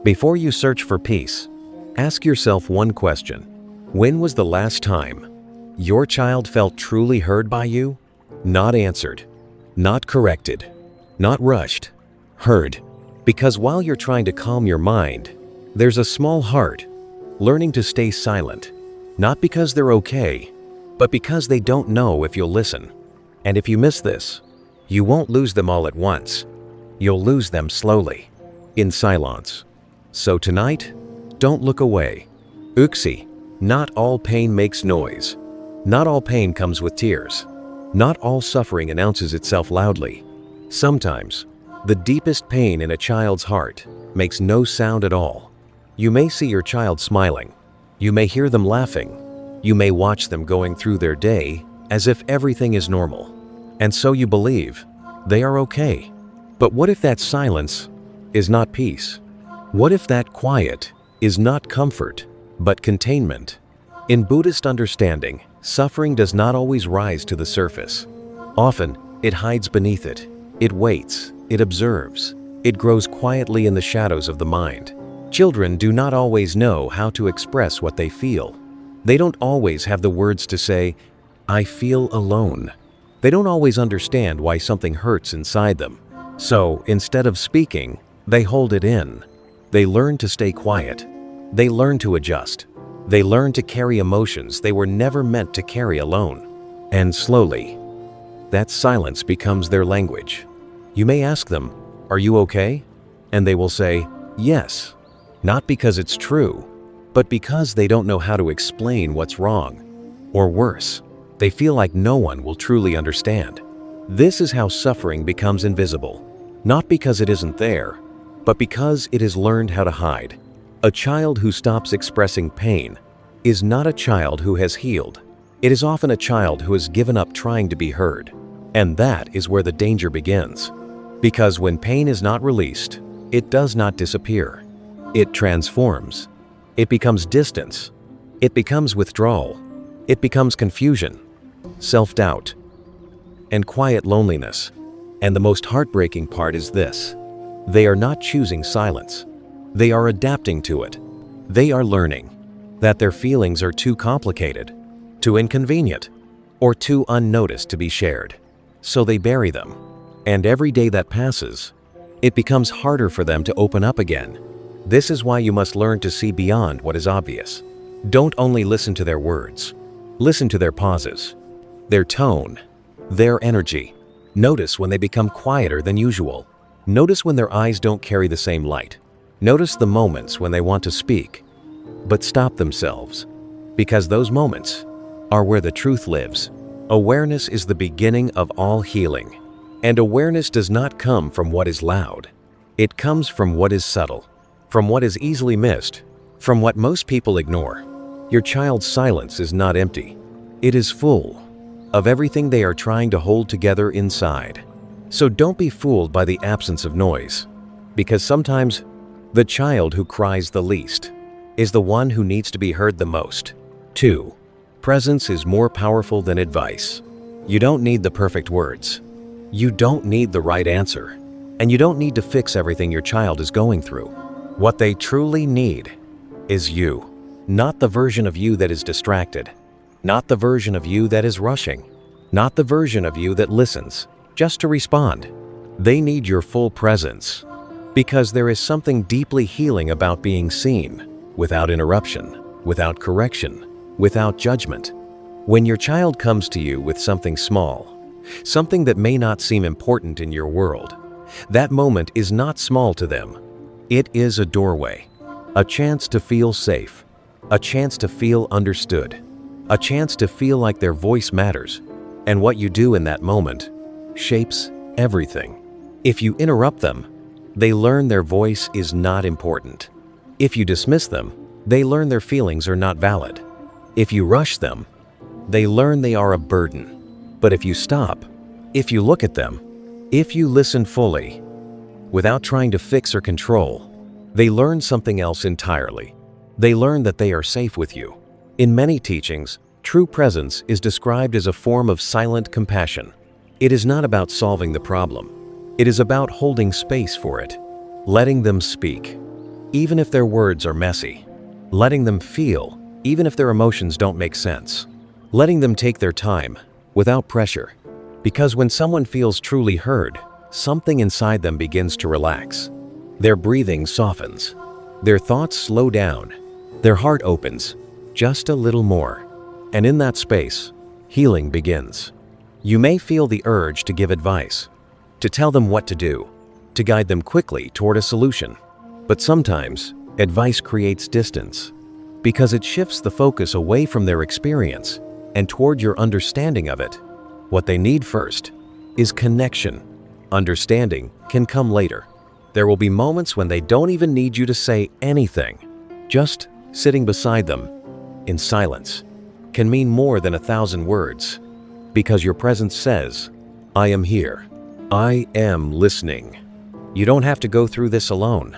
Before you search for peace, ask yourself one question. When was the last time your child felt truly heard by you? Not answered, not corrected, not rushed, heard. Because while you're trying to calm your mind, there's a small heart learning to stay silent, not because they're okay, but because they don't know if you'll listen. And if you miss this, you won't lose them all at once. You'll lose them slowly, in silence. So tonight, don't look away. Uxie, not all pain makes noise. Not all pain comes with tears. Not all suffering announces itself loudly. Sometimes, the deepest pain in a child's heart makes no sound at all. You may see your child smiling. You may hear them laughing. You may watch them going through their day as if everything is normal. And so you believe they are okay. But what if that silence is not peace? What if that quiet is not comfort, but containment? In Buddhist understanding, suffering does not always rise to the surface. Often, it hides beneath it. It waits. It observes. It grows quietly in the shadows of the mind. Children do not always know how to express what they feel. They don't always have the words to say, "I feel alone." They don't always understand why something hurts inside them. So, instead of speaking, they hold it in. They learn to stay quiet. They learn to adjust. They learn to carry emotions they were never meant to carry alone. And slowly, that silence becomes their language. You may ask them, "Are you okay?" And they will say, "Yes." Not because it's true, but because they don't know how to explain what's wrong. Or worse, they feel like no one will truly understand. This is how suffering becomes invisible. Not because it isn't there, but because it has learned how to hide. A child who stops expressing pain is not a child who has healed. It is often a child who has given up trying to be heard. And that is where the danger begins. Because when pain is not released, it does not disappear. It transforms. It becomes distance. It becomes withdrawal. It becomes confusion, self-doubt, and quiet loneliness. And the most heartbreaking part is this: they are not choosing silence. They are adapting to it. They are learning that their feelings are too complicated, too inconvenient, or too unnoticed to be shared. So they bury them. And every day that passes, it becomes harder for them to open up again. This is why you must learn to see beyond what is obvious. Don't only listen to their words. Listen to their pauses, their tone, their energy. Notice when they become quieter than usual. Notice when their eyes don't carry the same light. Notice the moments when they want to speak, but stop themselves. Because those moments are where the truth lives. Awareness is the beginning of all healing. And awareness does not come from what is loud. It comes from what is subtle, from what is easily missed, from what most people ignore. Your child's silence is not empty. It is full of everything they are trying to hold together inside. So don't be fooled by the absence of noise, because sometimes the child who cries the least is the one who needs to be heard the most. 2. Presence is more powerful than advice. You don't need the perfect words. You don't need the right answer. And you don't need to fix everything your child is going through. What they truly need is you. Not the version of you that is distracted. Not the version of you that is rushing. Not the version of you that listens just to respond. They need your full presence. Because there is something deeply healing about being seen, without interruption, without correction, without judgment. When your child comes to you with something small, something that may not seem important in your world, that moment is not small to them. It is a doorway, a chance to feel safe, a chance to feel understood, a chance to feel like their voice matters. And what you do in that moment shapes everything. If you interrupt them, they learn their voice is not important. If you dismiss them, they learn their feelings are not valid. If you rush them, they learn they are a burden. But if you stop, if you look at them, if you listen fully, without trying to fix or control, they learn something else entirely. They learn that they are safe with you. In many teachings, true presence is described as a form of silent compassion. It is not about solving the problem. It is about holding space for it, letting them speak, even if their words are messy. Letting them feel, even if their emotions don't make sense. Letting them take their time, without pressure. Because when someone feels truly heard, something inside them begins to relax. Their breathing softens. Their thoughts slow down. Their heart opens, just a little more. And in that space, healing begins. You may feel the urge to give advice, to tell them what to do, to guide them quickly toward a solution. But sometimes, advice creates distance, because it shifts the focus away from their experience and toward your understanding of it. What they need first is connection. Understanding can come later. There will be moments when they don't even need you to say anything. Just sitting beside them, in silence, can mean more than 1,000 words, because your presence says, "I am here. I am listening. You don't have to go through this alone."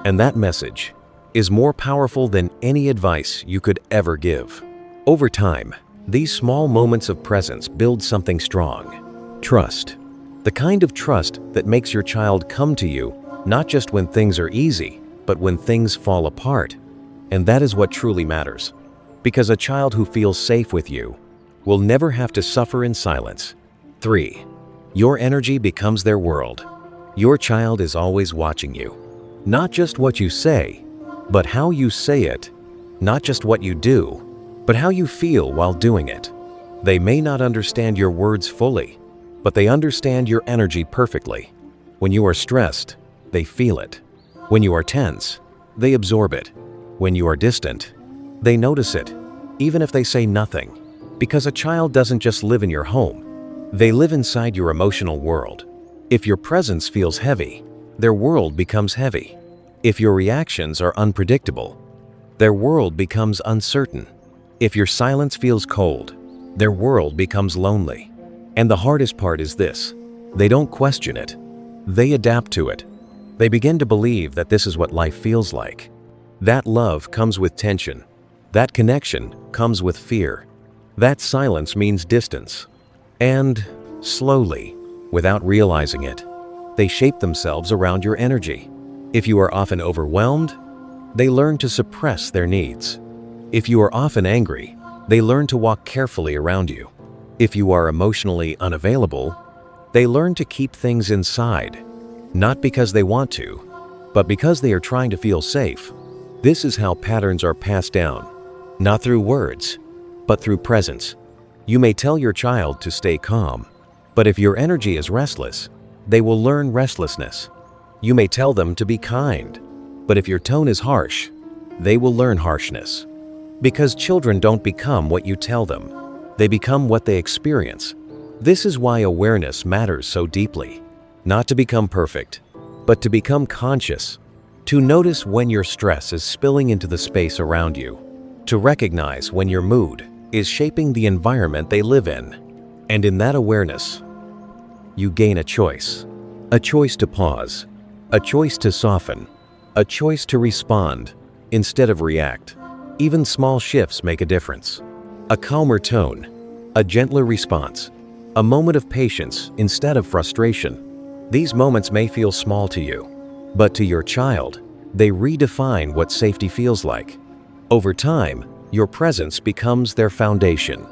And that message is more powerful than any advice you could ever give. Over time, these small moments of presence build something strong. Trust. The kind of trust that makes your child come to you not just when things are easy, but when things fall apart. And that is what truly matters. Because a child who feels safe with you will never have to suffer in silence. 3. Your energy becomes their world. Your child is always watching you. Not just what you say, but how you say it. Not just what you do, but how you feel while doing it. They may not understand your words fully, but they understand your energy perfectly. When you are stressed, they feel it. When you are tense, they absorb it. When you are distant, they notice it, even if they say nothing. Because a child doesn't just live in your home, they live inside your emotional world. If your presence feels heavy, their world becomes heavy. If your reactions are unpredictable, their world becomes uncertain. If your silence feels cold, their world becomes lonely. And the hardest part is this: they don't question it. They adapt to it. They begin to believe that this is what life feels like. That love comes with tension. That connection comes with fear. That silence means distance. And slowly, without realizing it, they shape themselves around your energy. If you are often overwhelmed, they learn to suppress their needs. If you are often angry, they learn to walk carefully around you. If you are emotionally unavailable, they learn to keep things inside, not because they want to, but because they are trying to feel safe. This is how patterns are passed down, not through words, but through presence. You may tell your child to stay calm, but if your energy is restless, they will learn restlessness. You may tell them to be kind, but if your tone is harsh, they will learn harshness. Because children don't become what you tell them, they become what they experience. This is why awareness matters so deeply. Not to become perfect, but to become conscious. To notice when your stress is spilling into the space around you. To recognize when your mood is shaping the environment they live in. And in that awareness, you gain a choice. A choice to pause. A choice to soften. A choice to respond instead of react. Even small shifts make a difference. A calmer tone. A gentler response. A moment of patience instead of frustration. These moments may feel small to you, but to your child, they redefine what safety feels like. Over time, your presence becomes their foundation,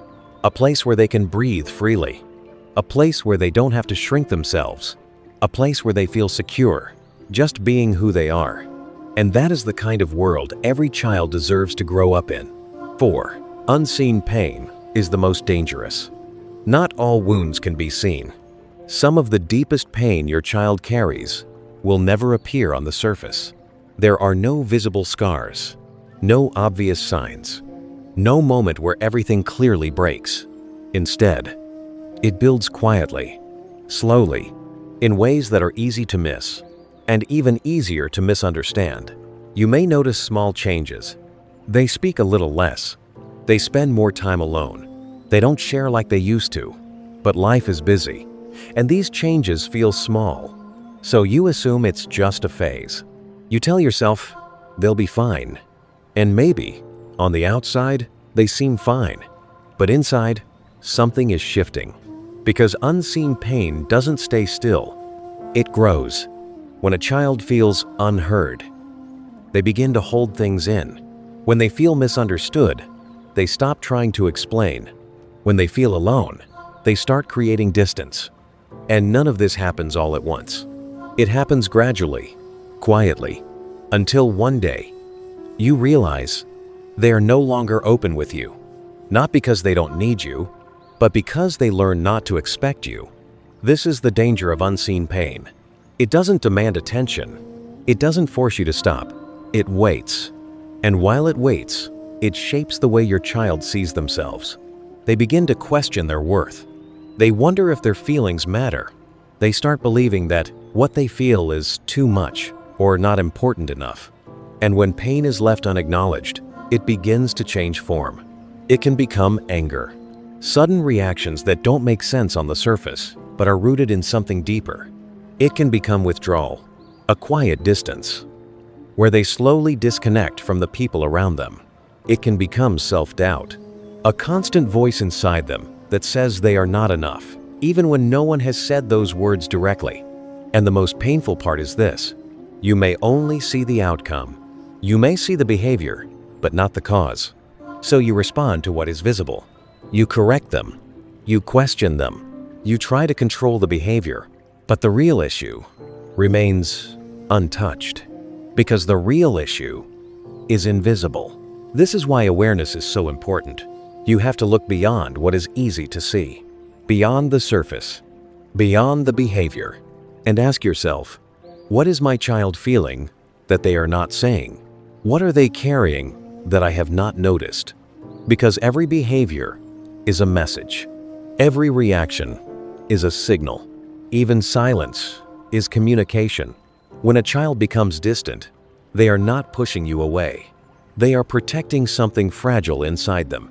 a place where they can breathe freely, a place where they don't have to shrink themselves, a place where they feel secure, just being who they are. And that is the kind of world every child deserves to grow up in. 4. Unseen pain is the most dangerous. Not all wounds can be seen. Some of the deepest pain your child carries will never appear on the surface. There are no visible scars, no obvious signs, no moment where everything clearly breaks. Instead, it builds quietly, slowly, in ways that are easy to miss, and even easier to misunderstand. You may notice small changes. They speak a little less. They spend more time alone. They don't share like they used to. But life is busy, and these changes feel small. So you assume it's just a phase. You tell yourself, they'll be fine. And maybe, on the outside, they seem fine. But inside, something is shifting. Because unseen pain doesn't stay still. It grows. When a child feels unheard, they begin to hold things in. When they feel misunderstood, they stop trying to explain. When they feel alone, they start creating distance. And none of this happens all at once. It happens gradually, quietly, until one day, you realize they are no longer open with you. Not because they don't need you, but because they learn not to expect you. This is the danger of unseen pain. It doesn't demand attention. It doesn't force you to stop. It waits. And while it waits, it shapes the way your child sees themselves. They begin to question their worth. They wonder if their feelings matter. They start believing that what they feel is too much or not important enough. And when pain is left unacknowledged, it begins to change form. It can become anger. Sudden reactions that don't make sense on the surface, but are rooted in something deeper. It can become withdrawal, a quiet distance, where they slowly disconnect from the people around them. It can become self-doubt, a constant voice inside them that says they are not enough, even when no one has said those words directly. And the most painful part is this: you may only see the outcome. You may see the behavior, but not the cause. So you respond to what is visible. You correct them. You question them. You try to control the behavior. But the real issue remains untouched, because the real issue is invisible. This is why awareness is so important. You have to look beyond what is easy to see, beyond the surface, beyond the behavior, and ask yourself, what is my child feeling that they are not saying? What are they carrying that I have not noticed? Because every behavior is a message. Every reaction is a signal. Even silence is communication. When a child becomes distant, they are not pushing you away. They are protecting something fragile inside them.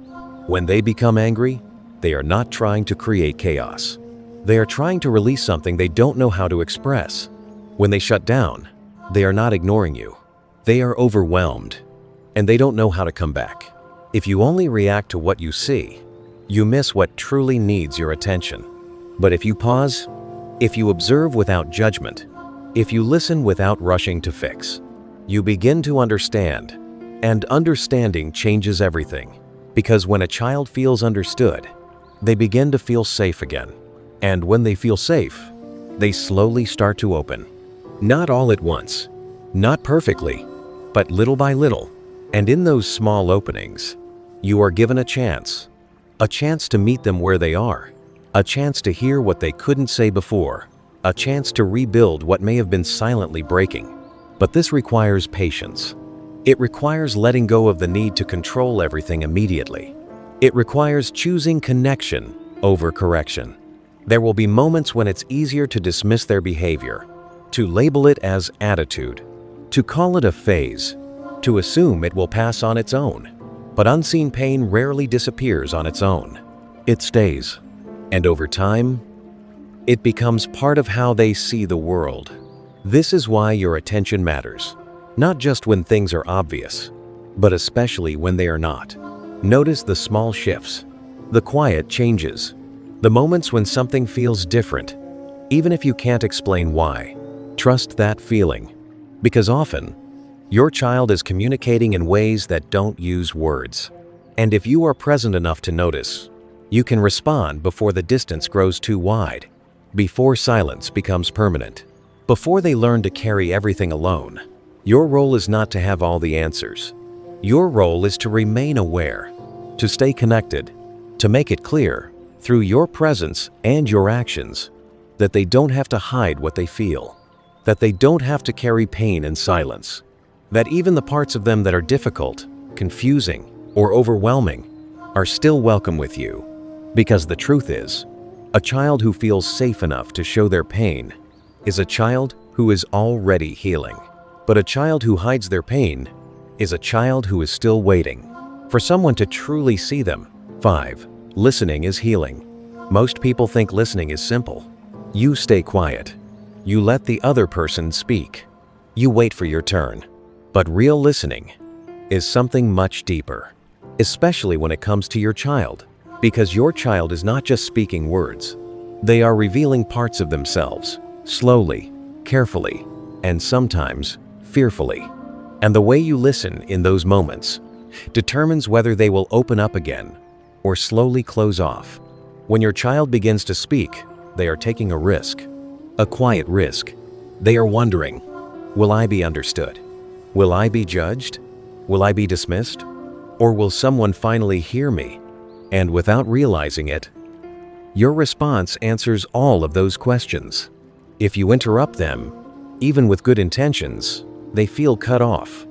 When they become angry, they are not trying to create chaos. They are trying to release something they don't know how to express. When they shut down, they are not ignoring you. They are overwhelmed, and they don't know how to come back. If you only react to what you see, you miss what truly needs your attention. But if you pause, if you observe without judgment, if you listen without rushing to fix, you begin to understand. And understanding changes everything. Because when a child feels understood, they begin to feel safe again. And when they feel safe, they slowly start to open. Not all at once, not perfectly, but little by little. And in those small openings, you are given a chance to meet them where they are, a chance to hear what they couldn't say before, a chance to rebuild what may have been silently breaking. But this requires patience. It requires letting go of the need to control everything immediately. It requires choosing connection over correction. There will be moments when it's easier to dismiss their behavior, to label it as attitude, to call it a phase, to assume it will pass on its own. But unseen pain rarely disappears on its own. It stays. And over time, it becomes part of how they see the world. This is why your attention matters. Not just when things are obvious, but especially when they are not. Notice the small shifts, the quiet changes, the moments when something feels different, even if you can't explain why. Trust that feeling, because often, your child is communicating in ways that don't use words. And if you are present enough to notice, you can respond before the distance grows too wide, before silence becomes permanent, before they learn to carry everything alone. Your role is not to have all the answers. Your role is to remain aware, to stay connected, to make it clear, through your presence and your actions, that they don't have to hide what they feel, that they don't have to carry pain in silence, that even the parts of them that are difficult, confusing, or overwhelming are still welcome with you. Because the truth is, a child who feels safe enough to show their pain is a child who is already healing. But a child who hides their pain is a child who is still waiting for someone to truly see them. 5. Listening is healing. Most people think listening is simple. You stay quiet. You let the other person speak. You wait for your turn. But real listening is something much deeper, especially when it comes to your child, because your child is not just speaking words. They are revealing parts of themselves, slowly, carefully, and sometimes fearfully. And the way you listen in those moments determines whether they will open up again or slowly close off. When your child begins to speak, they are taking a risk, a quiet risk. They are wondering, will I be understood? Will I be judged? Will I be dismissed? Or will someone finally hear me? And without realizing it, your response answers all of those questions. If you interrupt them, even with good intentions, they feel cut off.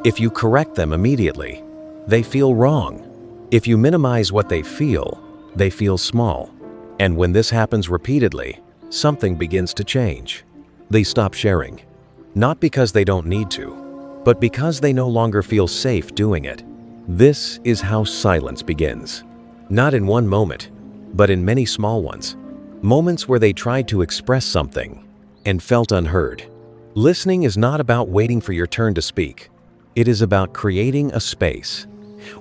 If you correct them immediately, they feel wrong. If you minimize what they feel small. And when this happens repeatedly, something begins to change. They stop sharing, not because they don't need to, but because they no longer feel safe doing it. This is how silence begins. Not in one moment, but in many small ones. Moments where they tried to express something and felt unheard. Listening is not about waiting for your turn to speak. It is about creating a space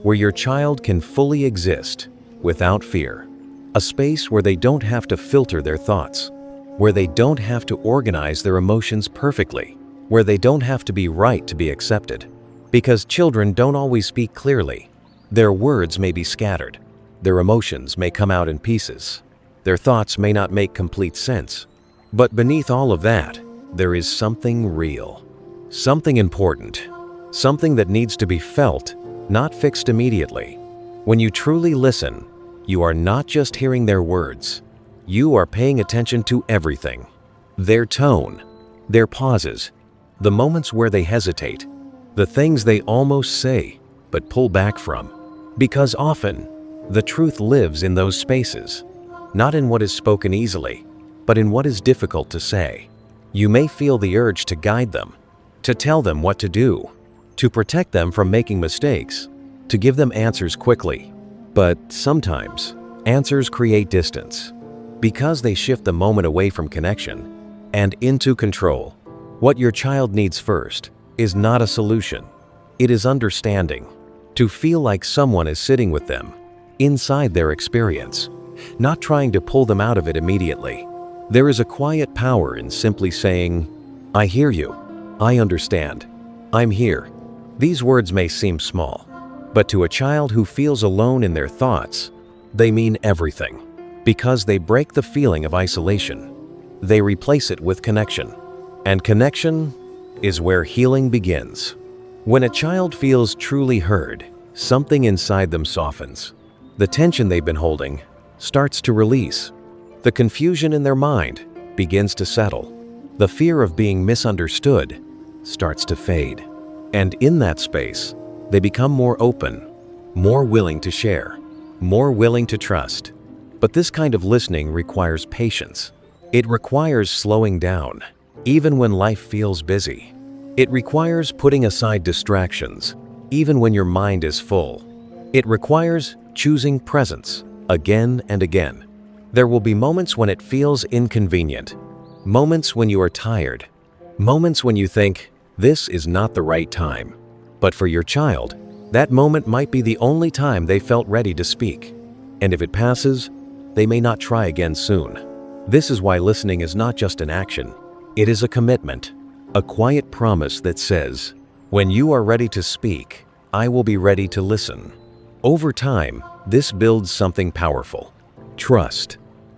where your child can fully exist without fear. A space where they don't have to filter their thoughts, where they don't have to organize their emotions perfectly, where they don't have to be right to be accepted. Because children don't always speak clearly. Their words may be scattered. Their emotions may come out in pieces. Their thoughts may not make complete sense. But beneath all of that, there is something real, something important, something that needs to be felt, not fixed immediately. When you truly listen, you are not just hearing their words. You are paying attention to everything. Their tone, their pauses, the moments where they hesitate, the things they almost say but pull back from. Because often, the truth lives in those spaces, not in what is spoken easily, but in what is difficult to say. You may feel the urge to guide them, to tell them what to do, to protect them from making mistakes, to give them answers quickly. But sometimes, answers create distance because they shift the moment away from connection and into control. What your child needs first is not a solution. It is understanding, to feel like someone is sitting with them inside their experience, not trying to pull them out of it immediately. There is a quiet power in simply saying, "I hear you. I understand. I'm here." These words may seem small, but to a child who feels alone in their thoughts, they mean everything, because they break the feeling of isolation. They replace it with connection, and connection is where healing begins. When a child feels truly heard, something inside them softens. The tension they've been holding starts to release. The confusion in their mind begins to settle. The fear of being misunderstood starts to fade. And in that space, they become more open, more willing to share, more willing to trust. But this kind of listening requires patience. It requires slowing down, even when life feels busy. It requires putting aside distractions, even when your mind is full. It requires choosing presence again and again. There will be moments when it feels inconvenient, moments when you are tired, moments when you think, this is not the right time. But for your child, that moment might be the only time they felt ready to speak. And if it passes, they may not try again soon. This is why listening is not just an action. It is a commitment, a quiet promise that says, when you are ready to speak, I will be ready to listen. Over time, this builds something powerful. Trust.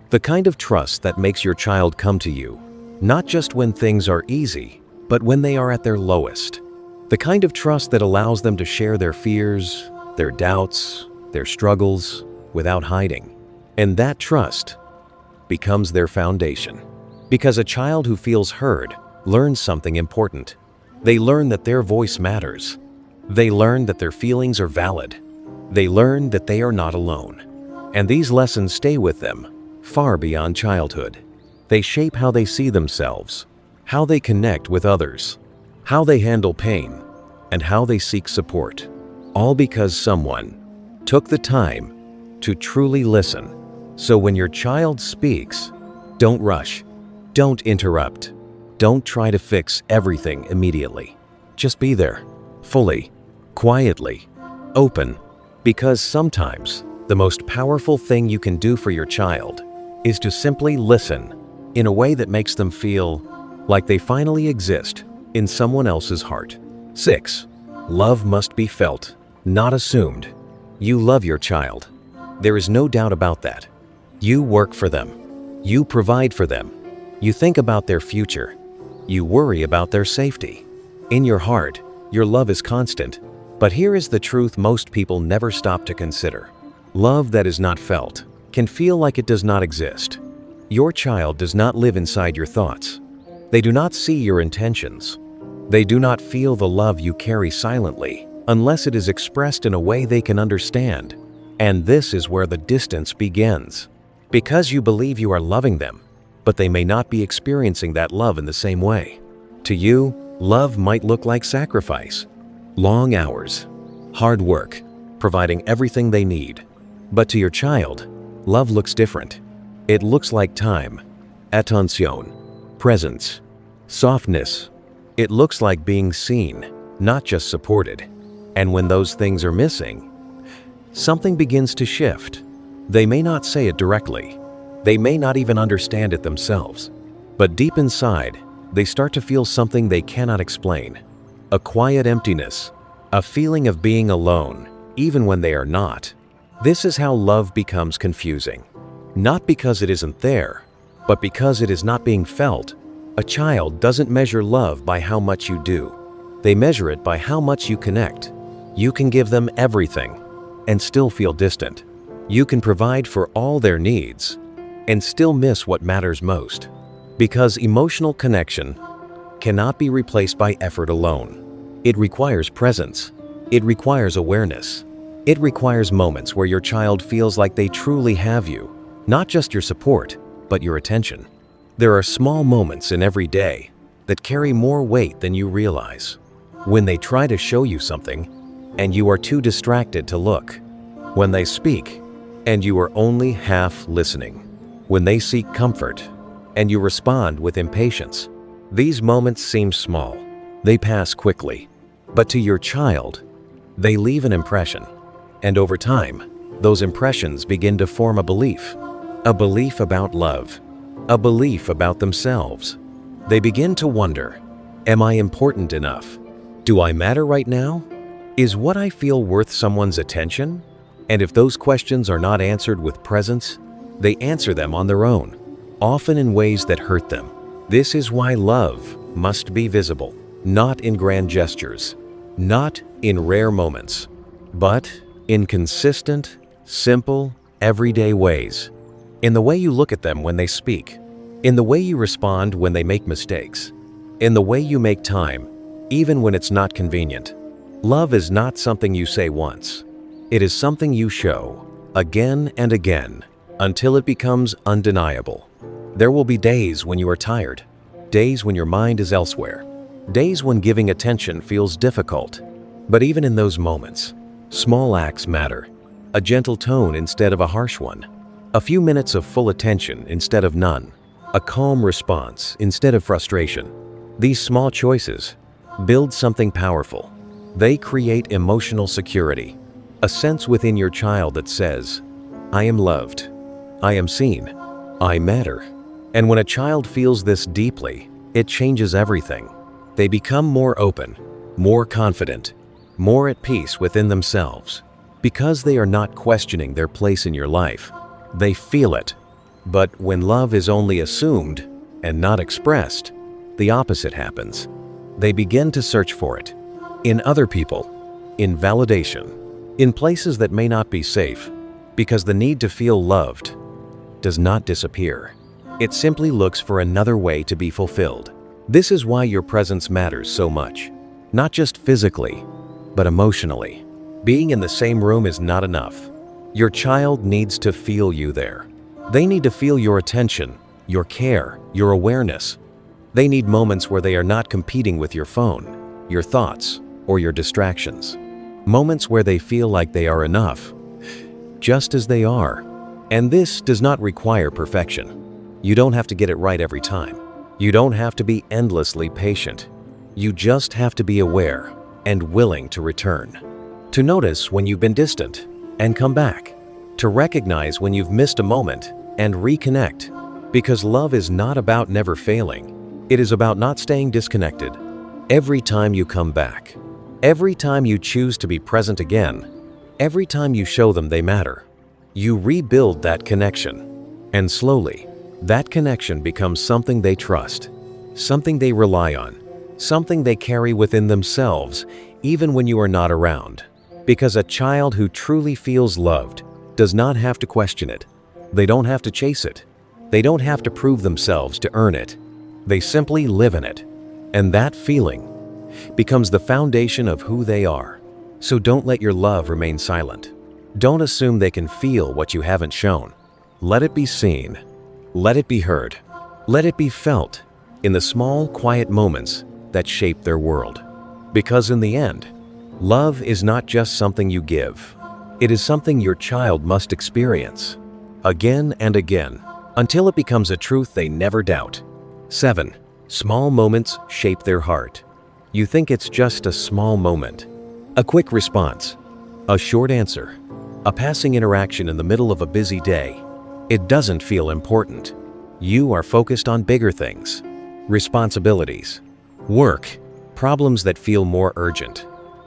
The kind of trust that makes your child come to you, not just when things are easy, but when they are at their lowest. The kind of trust that allows them to share their fears, their doubts, their struggles, without hiding. And that trust becomes their foundation. Because a child who feels heard learns something important. They learn that their voice matters. They learn that their feelings are valid. They learn that they are not alone. And these lessons stay with them far beyond childhood. They shape how they see themselves, how they connect with others, how they handle pain, and how they seek support. All because someone took the time to truly listen. So when your child speaks, don't rush, don't interrupt, don't try to fix everything immediately. Just be there, fully, quietly, open, because sometimes the most powerful thing you can do for your child is to simply listen in a way that makes them feel like they finally exist in someone else's heart. 6. Love must be felt, not assumed. You love your child. There is no doubt about that. You work for them. You provide for them. You think about their future. You worry about their safety. In your heart, your love is constant. But here is the truth most people never stop to consider. Love that is not felt can feel like it does not exist. Your child does not live inside your thoughts. They do not see your intentions. They do not feel the love you carry silently unless it is expressed in a way they can understand. And this is where the distance begins. Because you believe you are loving them, but they may not be experiencing that love in the same way. To you, love might look like sacrifice, long hours, hard work, providing everything they need. But to your child, love looks different. It looks like time, attention, presence, softness. It looks like being seen, not just supported. And when those things are missing, something begins to shift. They may not say it directly. They may not even understand it themselves. But deep inside, they start to feel something they cannot explain. A quiet emptiness, a feeling of being alone, even when they are not. This is how love becomes confusing. Not because it isn't there, but because it is not being felt. A child doesn't measure love by how much you do. They measure it by how much you connect. You can give them everything and still feel distant. You can provide for all their needs and still miss what matters most. Because emotional connection cannot be replaced by effort alone. It requires presence. It requires awareness. It requires moments where your child feels like they truly have you, not just your support, but your attention. There are small moments in every day that carry more weight than you realize. When they try to show you something and you are too distracted to look. When they speak and you are only half listening. When they seek comfort and you respond with impatience. These moments seem small. They pass quickly. But to your child, they leave an impression. And over time, those impressions begin to form a belief about love, a belief about themselves. They begin to wonder, am I important enough? Do I matter right now? Is what I feel worth someone's attention? And if those questions are not answered with presence, they answer them on their own, often in ways that hurt them. This is why love must be visible, not in grand gestures, not in rare moments, but in consistent, simple, everyday ways. In the way you look at them when they speak, in the way you respond when they make mistakes, in the way you make time, even when it's not convenient. Love is not something you say once. It is something you show again and again until it becomes undeniable. There will be days when you are tired, days when your mind is elsewhere, days when giving attention feels difficult. But even in those moments, small acts matter. A gentle tone instead of a harsh one, a few minutes of full attention instead of none, a calm response instead of frustration. These small choices build something powerful. They create emotional security, a sense within your child that says, I am loved, I am seen, I matter. And when a child feels this deeply, it changes everything. They become more open, more confident, more at peace within themselves. Because they are not questioning their place in your life, they feel it. But when love is only assumed and not expressed, the opposite happens. They begin to search for it in other people, in validation, in places that may not be safe, because the need to feel loved does not disappear. It simply looks for another way to be fulfilled. This is why your presence matters so much, not just physically, but emotionally. Being in the same room is not enough. Your child needs to feel you there. They need to feel your attention, your care, your awareness. They need moments where they are not competing with your phone, your thoughts, or your distractions. Moments where they feel like they are enough, just as they are. And this does not require perfection. You don't have to get it right every time. You don't have to be endlessly patient. You just have to be aware and willing to return. To notice when you've been distant and come back. To recognize when you've missed a moment and reconnect. Because love is not about never failing. It is about not staying disconnected. Every time you come back, Every time you choose to be present again, every time you show them they matter, you rebuild that connection. And slowly, that connection becomes something they trust, something they rely on, something they carry within themselves even when you are not around. Because a child who truly feels loved does not have to question it. They don't have to chase it. They don't have to prove themselves to earn it. They simply live in it. And that feeling becomes the foundation of who they are. So don't let your love remain silent. Don't assume they can feel what you haven't shown. Let it be seen. Let it be heard. Let it be felt in the small, quiet moments that shape their world. Because in the end, love is not just something you give. It is something your child must experience again and again until it becomes a truth they never doubt. 7. Small moments shape their heart. You think it's just a small moment, a quick response, a short answer, a passing interaction in the middle of a busy day. It doesn't feel important. You are focused on bigger things, responsibilities, work, problems that feel more urgent.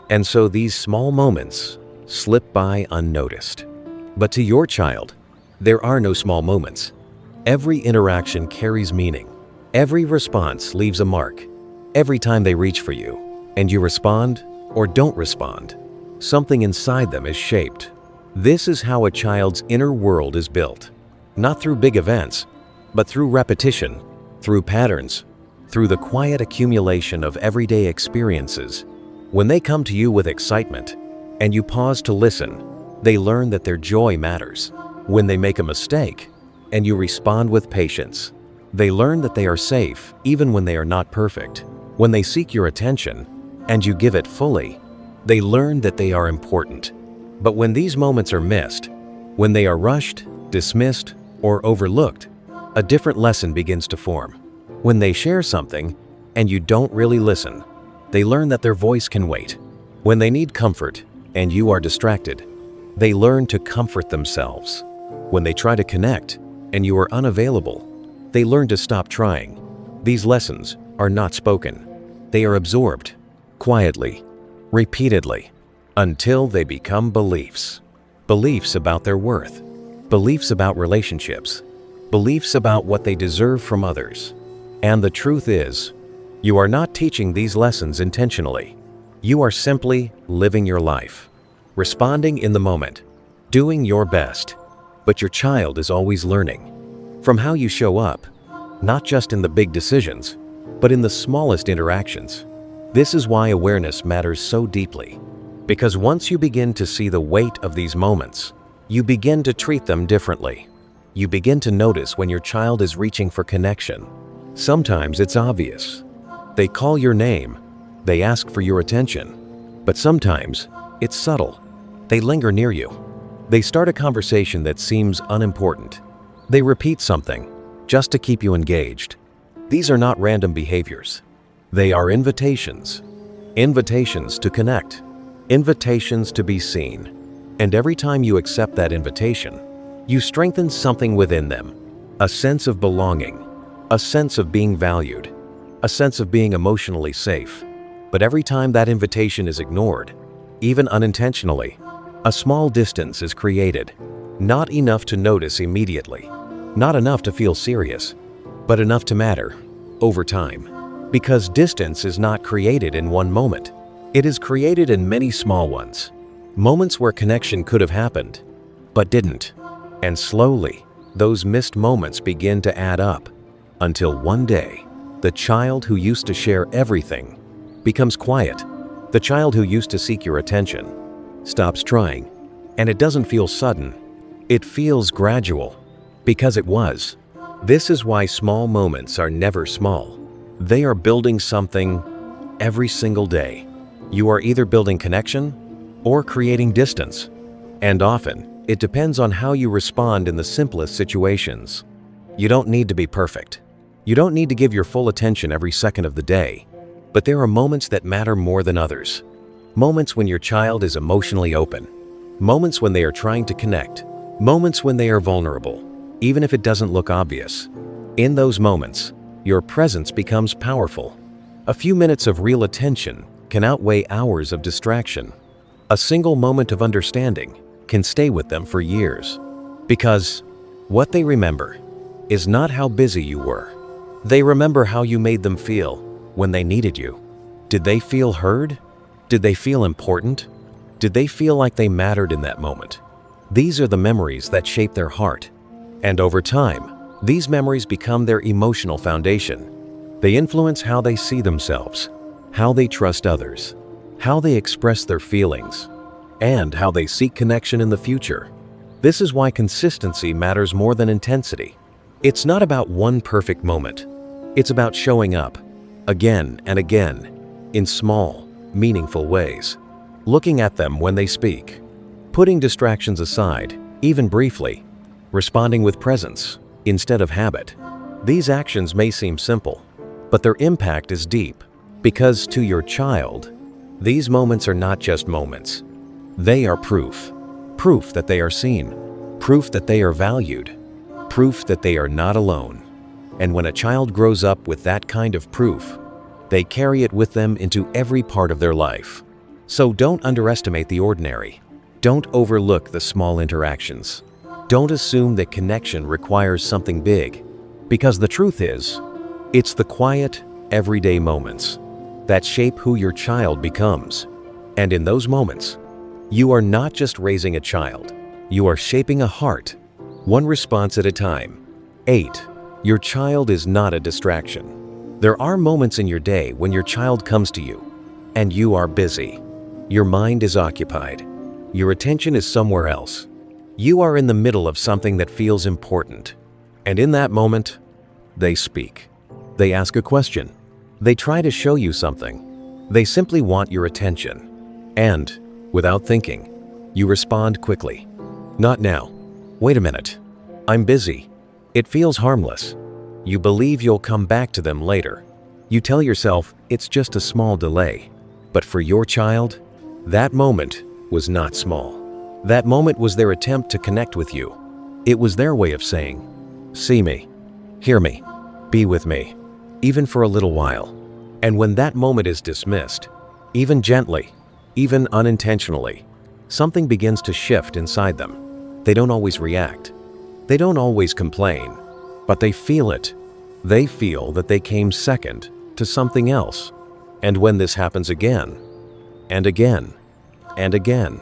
And so these small moments slip by unnoticed. But to your child, there are no small moments. Every interaction carries meaning. Every response leaves a mark. Every time they reach for you, and you respond or don't respond, something inside them is shaped. This is how a child's inner world is built. Not through big events, but through repetition, through patterns, through the quiet accumulation of everyday experiences. When they come to you with excitement, and you pause to listen, they learn that their joy matters. When they make a mistake, and you respond with patience, they learn that they are safe even when they are not perfect. When they seek your attention, and you give it fully, they learn that they are important. But when these moments are missed, when they are rushed, dismissed, or overlooked, a different lesson begins to form. When they share something, and you don't really listen, they learn that their voice can wait. When they need comfort, and you are distracted, they learn to comfort themselves. When they try to connect, and you are unavailable, they learn to stop trying. These lessons are not spoken. They are absorbed, quietly, repeatedly, until they become beliefs. Beliefs about their worth, beliefs about relationships, beliefs about what they deserve from others. And the truth is, you are not teaching these lessons intentionally. You are simply living your life, responding in the moment, doing your best. But your child is always learning from how you show up, not just in the big decisions, but in the smallest interactions. This is why awareness matters so deeply. Because once you begin to see the weight of these moments, you begin to treat them differently. You begin to notice when your child is reaching for connection. Sometimes it's obvious. They call your name. They ask for your attention. But sometimes it's subtle. They linger near you. They start a conversation that seems unimportant. They repeat something just to keep you engaged. These are not random behaviors. They are invitations. Invitations to connect. Invitations to be seen. And every time you accept that invitation, you strengthen something within them. A sense of belonging. A sense of being valued. A sense of being emotionally safe. But every time that invitation is ignored, even unintentionally, a small distance is created. Not enough to notice immediately. Not enough to feel serious, but enough to matter over time. Because distance is not created in one moment. It is created in many small ones. Moments where connection could have happened, but didn't. And slowly, those missed moments begin to add up, until one day, the child who used to share everything becomes quiet. The child who used to seek your attention stops trying. And it doesn't feel sudden. It feels gradual. Because it was. This is why small moments are never small. They are building something every single day. You are either building connection or creating distance. And often, it depends on how you respond in the simplest situations. You don't need to be perfect. You don't need to give your full attention every second of the day. But there are moments that matter more than others. Moments when your child is emotionally open. Moments when they are trying to connect. Moments when they are vulnerable, even if it doesn't look obvious. In those moments, your presence becomes powerful. A few minutes of real attention can outweigh hours of distraction. A single moment of understanding can stay with them for years. Because what they remember is not how busy you were. They remember how you made them feel when they needed you. Did they feel heard? Did they feel important? Did they feel like they mattered in that moment? These are the memories that shape their heart. And over time, these memories become their emotional foundation. They influence how they see themselves, how they trust others, how they express their feelings, and how they seek connection in the future. This is why consistency matters more than intensity. It's not about one perfect moment. It's about showing up, again and again, in small, meaningful ways. Looking at them when they speak, putting distractions aside, even briefly, responding with presence instead of habit. These actions may seem simple, but their impact is deep, because to your child, these moments are not just moments. They are proof. Proof that they are seen. Proof that they are valued. Proof that they are not alone. And when a child grows up with that kind of proof, they carry it with them into every part of their life. So don't underestimate the ordinary. Don't overlook the small interactions. Don't assume that connection requires something big, because the truth is, it's the quiet, everyday moments that shape who your child becomes. And in those moments, you are not just raising a child, you are shaping a heart, one response at a time. 8. Your child is not a distraction. There are moments in your day when your child comes to you, and you are busy. Your mind is occupied. Your attention is somewhere else. You are in the middle of something that feels important. And in that moment, they speak. They ask a question. They try to show you something. They simply want your attention. And, without thinking, you respond quickly. Not now. Wait a minute. I'm busy. It feels harmless. You believe you'll come back to them later. You tell yourself it's just a small delay. But for your child, that moment was not small. That moment was their attempt to connect with you. It was their way of saying, see me, hear me, be with me, even for a little while. And when that moment is dismissed, even gently, even unintentionally, something begins to shift inside them. They don't always react. They don't always complain, but they feel it. They feel that they came second to something else. And when this happens again, and again, and again,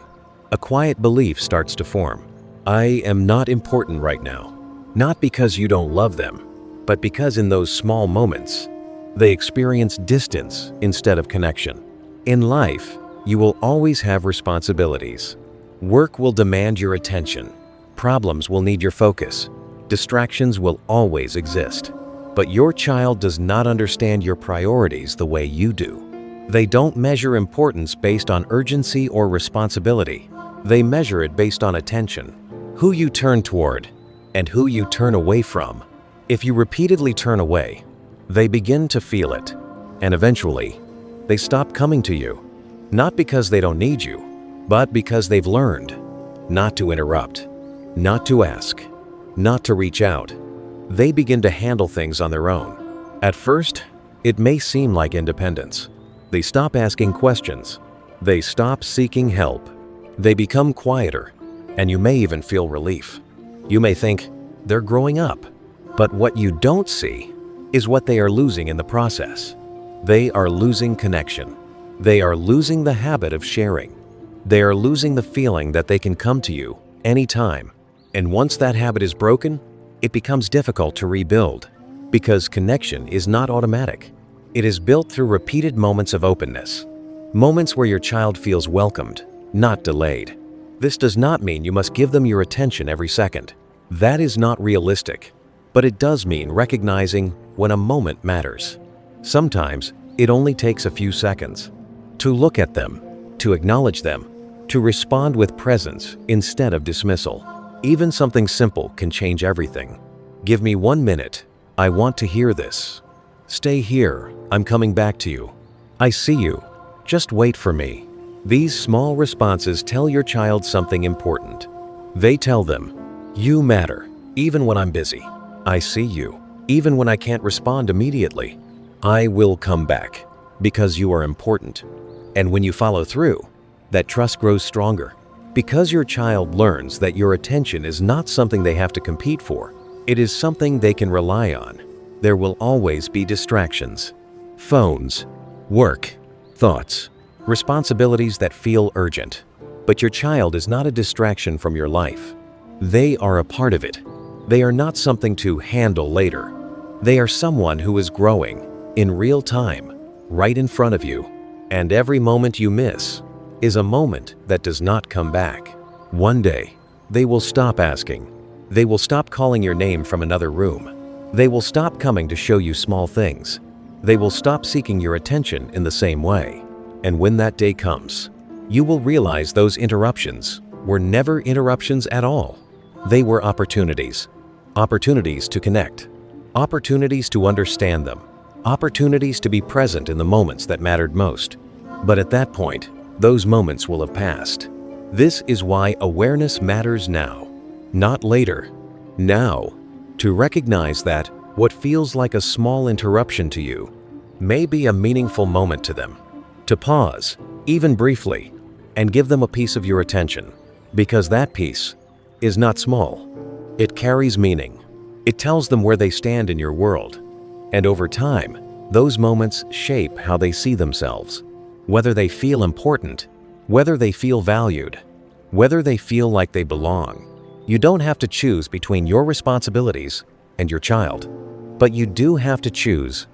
a quiet belief starts to form. I am not important right now. Not because you don't love them, but because in those small moments, they experience distance instead of connection. In life, you will always have responsibilities. Work will demand your attention. Problems will need your focus. Distractions will always exist. But your child does not understand your priorities the way you do. They don't measure importance based on urgency or responsibility. They measure it based on attention, who you turn toward, and who you turn away from. If you repeatedly turn away, they begin to feel it, and eventually, they stop coming to you, not because they don't need you, but because they've learned not to interrupt, not to ask, not to reach out. They begin to handle things on their own. At first, it may seem like independence. They stop asking questions. They stop seeking help. They become quieter, and you may even feel relief. You may think, they're growing up. But what you don't see is what they are losing in the process. They are losing connection. They are losing the habit of sharing. They are losing the feeling that they can come to you anytime. And once that habit is broken, it becomes difficult to rebuild, because connection is not automatic. It is built through repeated moments of openness, moments where your child feels welcomed, not delayed. This does not mean you must give them your attention every second. That is not realistic, but it does mean recognizing when a moment matters. Sometimes it only takes a few seconds to look at them, to acknowledge them, to respond with presence instead of dismissal. Even something simple can change everything. Give me 1 minute. I want to hear this. Stay here. I'm coming back to you. I see you. Just wait for me. These small responses tell your child something important. They tell them, you matter, even when I'm busy. I see you, even when I can't respond immediately. I will come back, because you are important. And when you follow through, that trust grows stronger. Because your child learns that your attention is not something they have to compete for, it is something they can rely on. There will always be distractions. Phones, work, thoughts, responsibilities that feel urgent. But your child is not a distraction from your life. They are a part of it. They are not something to handle later. They are someone who is growing in real time, right in front of you. And every moment you miss is a moment that does not come back. One day, they will stop asking. They will stop calling your name from another room. They will stop coming to show you small things. They will stop seeking your attention in the same way. And when that day comes, you will realize those interruptions were never interruptions at all. They were opportunities. Opportunities to connect. Opportunities to understand them. Opportunities to be present in the moments that mattered most. But at that point, those moments will have passed. This is why awareness matters now, not later. Now, to recognize that what feels like a small interruption to you may be a meaningful moment to them. To pause, even briefly, and give them a piece of your attention, because that piece is not small. It carries meaning. It tells them where they stand in your world. And over time, those moments shape how they see themselves. Whether they feel important, whether they feel valued, whether they feel like they belong. You don't have to choose between your responsibilities and your child, but you do have to choose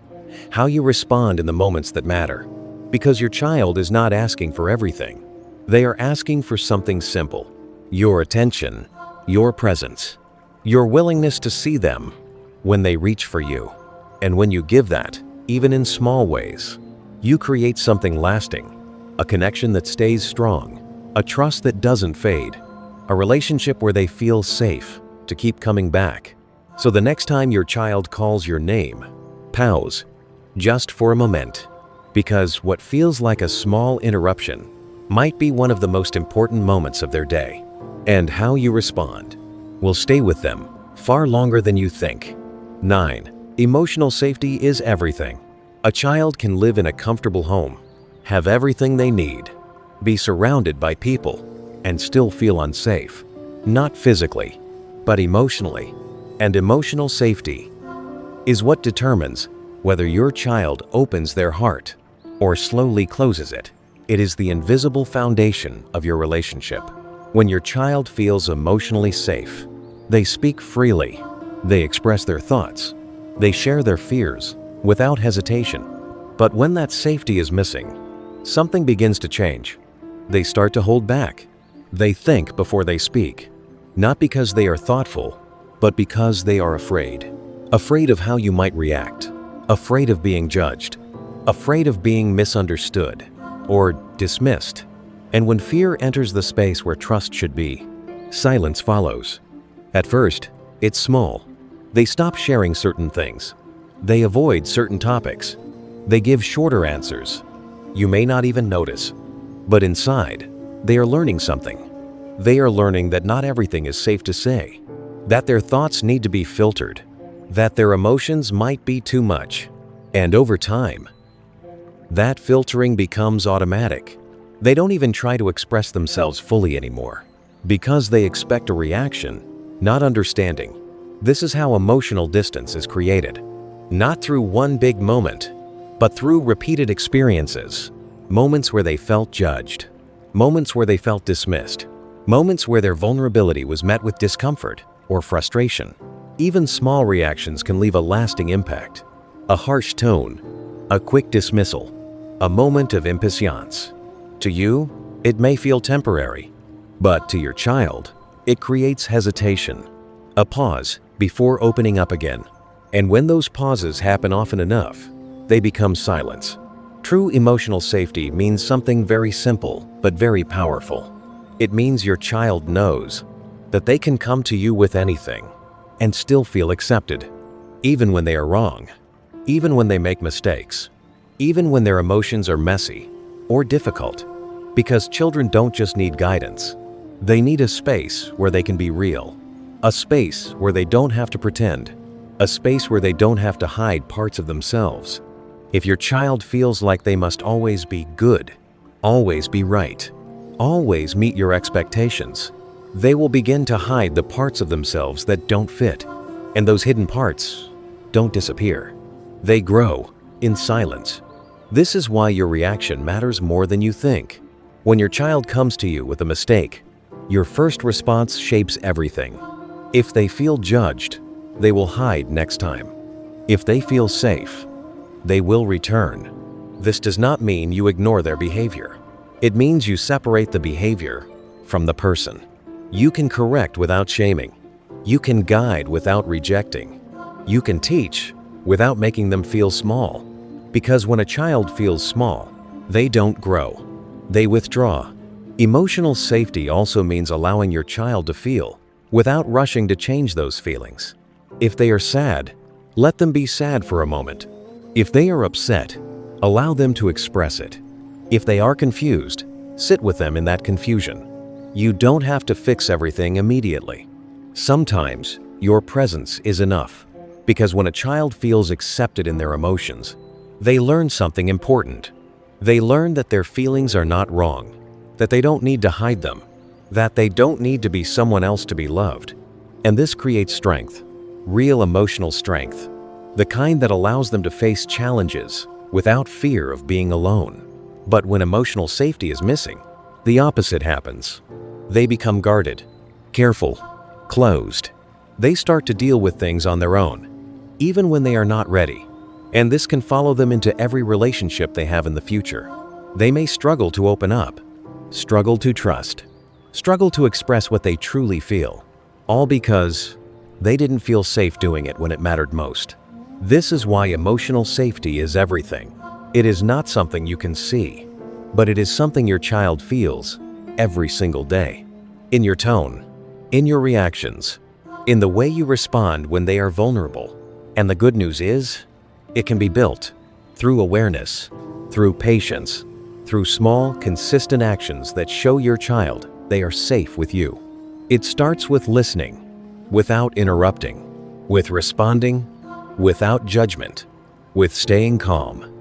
how you respond in the moments that matter. Because your child is not asking for everything. They are asking for something simple: your attention, your presence, your willingness to see them when they reach for you. And when you give that, even in small ways, you create something lasting, a connection that stays strong, a trust that doesn't fade, a relationship where they feel safe to keep coming back. So the next time your child calls your name, pause, just for a moment, because what feels like a small interruption might be one of the most important moments of their day. And how you respond will stay with them far longer than you think. 9. Emotional safety is everything. A child can live in a comfortable home, have everything they need, be surrounded by people, and still feel unsafe. Not physically, but emotionally. And emotional safety is what determines whether your child opens their heart or slowly closes it. It is the invisible foundation of your relationship. When your child feels emotionally safe, they speak freely, they express their thoughts, they share their fears without hesitation. But when that safety is missing, something begins to change. They start to hold back. They think before they speak, not because they are thoughtful, but because they are afraid. Afraid of how you might react, afraid of being judged, afraid of being misunderstood or dismissed. And when fear enters the space where trust should be, silence follows. At first, it's small. They stop sharing certain things. They avoid certain topics. They give shorter answers. You may not even notice. But inside, they are learning something. They are learning that not everything is safe to say, that their thoughts need to be filtered, that their emotions might be too much. And over time, that filtering becomes automatic. They don't even try to express themselves fully anymore, because they expect a reaction, not understanding. This is how emotional distance is created. Not through one big moment, but through repeated experiences. Moments where they felt judged, moments where they felt dismissed, moments where their vulnerability was met with discomfort or frustration. Even small reactions can leave a lasting impact. A harsh tone, a quick dismissal, a moment of impatience. To you, it may feel temporary, but to your child, it creates hesitation, a pause before opening up again. And when those pauses happen often enough, they become silence. True emotional safety means something very simple but very powerful. It means your child knows that they can come to you with anything and still feel accepted, even when they are wrong, even when they make mistakes, even when their emotions are messy or difficult. Because children don't just need guidance. They need a space where they can be real, a space where they don't have to pretend, a space where they don't have to hide parts of themselves. If your child feels like they must always be good, always be right, always meet your expectations. They will begin to hide the parts of themselves that don't fit, and those hidden parts don't disappear. They grow in silence. This is why your reaction matters more than you think. When your child comes to you with a mistake, your first response shapes everything. If they feel judged, they will hide next time. If they feel safe, they will return. This does not mean you ignore their behavior. It means you separate the behavior from the person. You can correct without shaming. You can guide without rejecting. You can teach without making them feel small. Because when a child feels small, they don't grow. They withdraw. Emotional safety also means allowing your child to feel without rushing to change those feelings. If they are sad, let them be sad for a moment. If they are upset, allow them to express it. If they are confused, sit with them in that confusion. You don't have to fix everything immediately. Sometimes your presence is enough, because when a child feels accepted in their emotions, they learn something important. They learn that their feelings are not wrong, that they don't need to hide them, that they don't need to be someone else to be loved. And this creates strength, real emotional strength, the kind that allows them to face challenges without fear of being alone. But when emotional safety is missing, the opposite happens. They become guarded, careful, closed. They start to deal with things on their own, even when they are not ready. And this can follow them into every relationship they have in the future. They may struggle to open up, struggle to trust, struggle to express what they truly feel, all because they didn't feel safe doing it when it mattered most. This is why emotional safety is everything. It is not something you can see, but it is something your child feels every single day. In your tone, in your reactions, in the way you respond when they are vulnerable. And the good news is, it can be built through awareness, through patience, through small, consistent actions that show your child they are safe with you. It starts with listening, without interrupting, with responding, without judgment, with staying calm.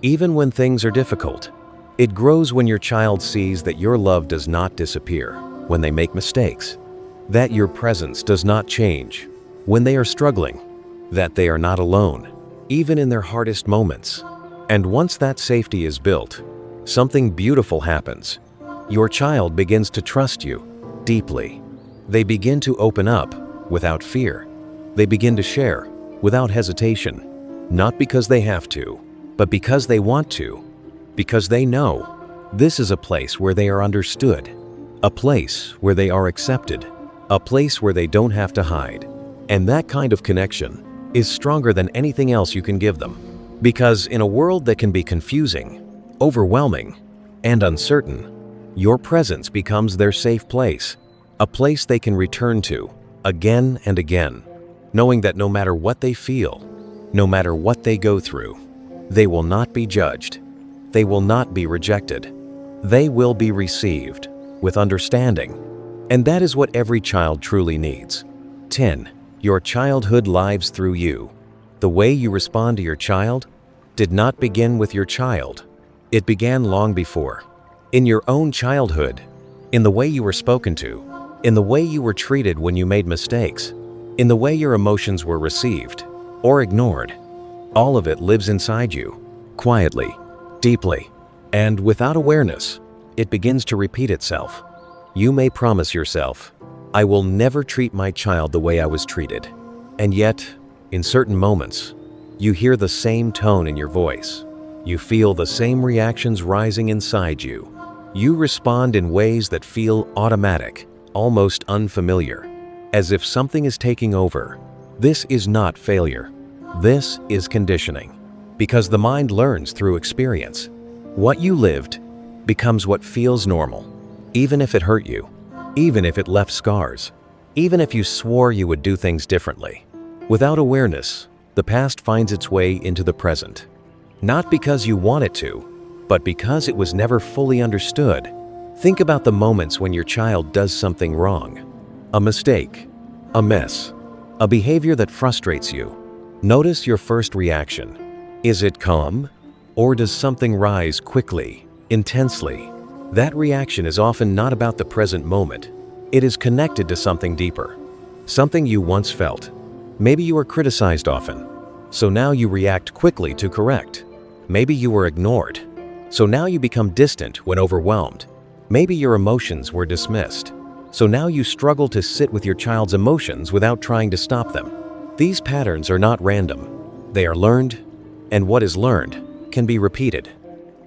Even when things are difficult, it grows when your child sees that your love does not disappear when they make mistakes, that your presence does not change when they are struggling, that they are not alone, even in their hardest moments. And once that safety is built, something beautiful happens. Your child begins to trust you deeply. They begin to open up without fear. They begin to share without hesitation, not because they have to, but because they want to, because they know this is a place where they are understood, a place where they are accepted, a place where they don't have to hide. And that kind of connection is stronger than anything else you can give them. Because in a world that can be confusing, overwhelming, and uncertain, your presence becomes their safe place, a place they can return to again and again, knowing that no matter what they feel, no matter what they go through, they will not be judged. They will not be rejected. They will be received with understanding. And that is what every child truly needs. 10. Your childhood lives through you. The way you respond to your child did not begin with your child. It began long before. In your own childhood, in the way you were spoken to, in the way you were treated when you made mistakes, in the way your emotions were received or ignored. All of it lives inside you, quietly, deeply, and without awareness, it begins to repeat itself. You may promise yourself, I will never treat my child the way I was treated. And yet, in certain moments, you hear the same tone in your voice. You feel the same reactions rising inside you. You respond in ways that feel automatic, almost unfamiliar, as if something is taking over. This is not failure. This is conditioning. Because the mind learns through experience. What you lived becomes what feels normal, even if it hurt you, even if it left scars, even if you swore you would do things differently. Without awareness, the past finds its way into the present. Not because you want it to, but because it was never fully understood. Think about the moments when your child does something wrong. A mistake, a mess, a behavior that frustrates you. Notice your first reaction. Is it calm? Or does something rise quickly, intensely? That reaction is often not about the present moment. It is connected to something deeper, something you once felt. Maybe you were criticized often, so now you react quickly to correct. Maybe you were ignored, so now you become distant when overwhelmed. Maybe your emotions were dismissed, so now you struggle to sit with your child's emotions without trying to stop them. These patterns are not random. They are learned, and what is learned can be repeated.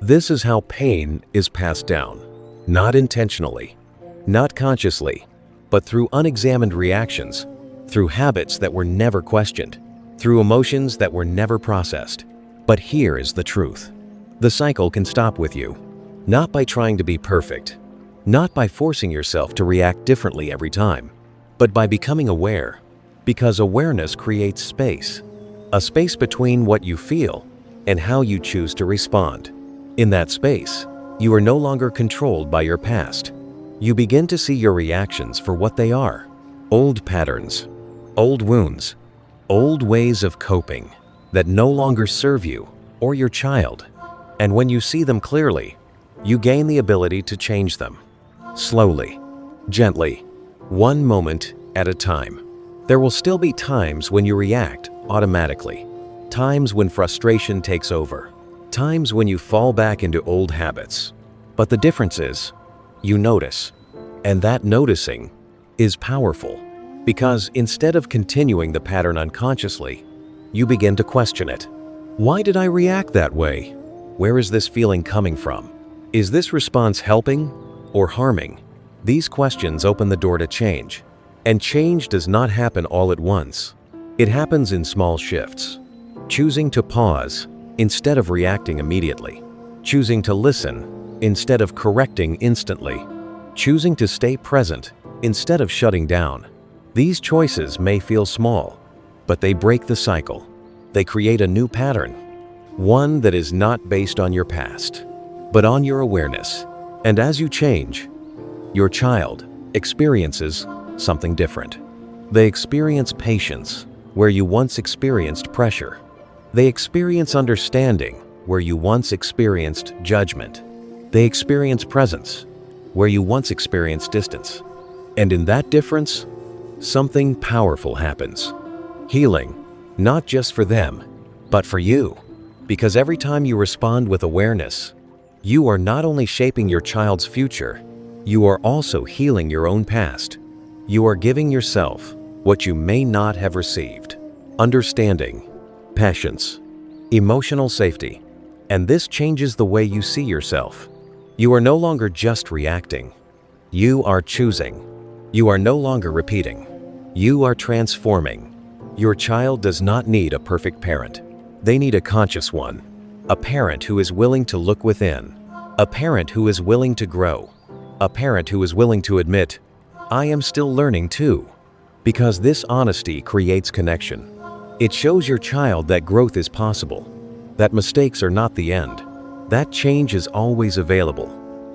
This is how pain is passed down, not intentionally, not consciously, but through unexamined reactions, through habits that were never questioned, through emotions that were never processed. But here is the truth. The cycle can stop with you, not by trying to be perfect, not by forcing yourself to react differently every time, but by becoming aware, because awareness creates space, a space between what you feel and how you choose to respond. In that space, you are no longer controlled by your past. You begin to see your reactions for what they are: old patterns, old wounds, old ways of coping that no longer serve you or your child. And when you see them clearly, you gain the ability to change them. Slowly, gently, one moment at a time. There will still be times when you react automatically, times when frustration takes over, times when you fall back into old habits. But the difference is, you notice, and that noticing is powerful, because instead of continuing the pattern unconsciously, you begin to question it. Why did I react that way? Where is this feeling coming from? Is this response helping or harming? These questions open the door to change, and change does not happen all at once. It happens in small shifts. Choosing to pause instead of reacting immediately. Choosing to listen instead of correcting instantly. Choosing to stay present instead of shutting down. These choices may feel small, but they break the cycle. They create a new pattern, one that is not based on your past, but on your awareness. And as you change, your child experiences something different. They experience patience where you once experienced pressure. They experience understanding where you once experienced judgment. They experience presence where you once experienced distance. And in that difference, something powerful happens. Healing, not just for them, but for you. Because every time you respond with awareness, you are not only shaping your child's future, you are also healing your own past. You are giving yourself what you may not have received: understanding, patience, emotional safety. And this changes the way you see yourself. You are no longer just reacting. You are choosing. You are no longer repeating. You are transforming. Your child does not need a perfect parent. They need a conscious one. A parent who is willing to look within. A parent who is willing to grow. A parent who is willing to admit, I am still learning too. Because this honesty creates connection. It shows your child that growth is possible, that mistakes are not the end, that change is always available.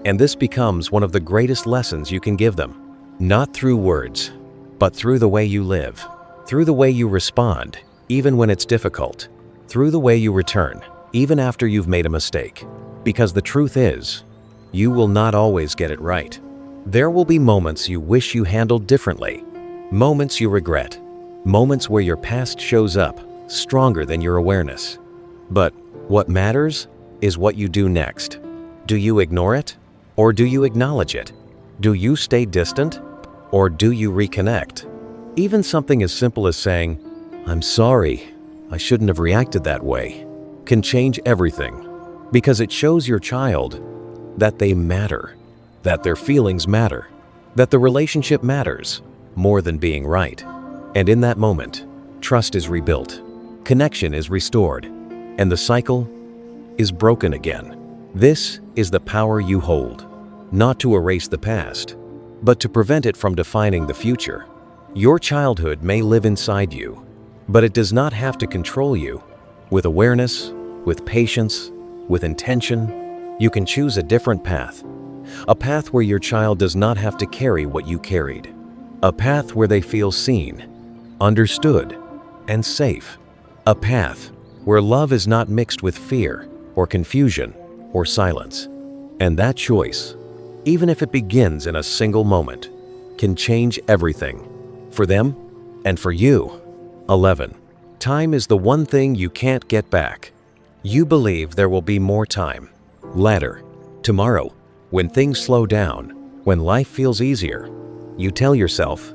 And this becomes one of the greatest lessons you can give them. Not through words, but through the way you live, through the way you respond, even when it's difficult, through the way you return, even after you've made a mistake. Because the truth is, you will not always get it right. There will be moments you wish you handled differently, moments you regret, moments where your past shows up stronger than your awareness. But what matters is what you do next. Do you ignore it, or do you acknowledge it? Do you stay distant, or do you reconnect? Even something as simple as saying, I'm sorry, I shouldn't have reacted that way, can change everything, because it shows your child that they matter, that their feelings matter, that the relationship matters more than being right. And in that moment, trust is rebuilt, connection is restored, and the cycle is broken again. This is the power you hold, not to erase the past, but to prevent it from defining the future. Your childhood may live inside you, but it does not have to control you. With awareness, with patience, with intention, you can choose a different path. A path where your child does not have to carry what you carried. A path where they feel seen, understood, and safe. A path where love is not mixed with fear or confusion or silence. And that choice even if it begins in a single moment, can change everything for them and for you. 11. Time is the one thing you can't get back. You believe there will be more time, later, tomorrow, when things slow down, when life feels easier. You tell yourself,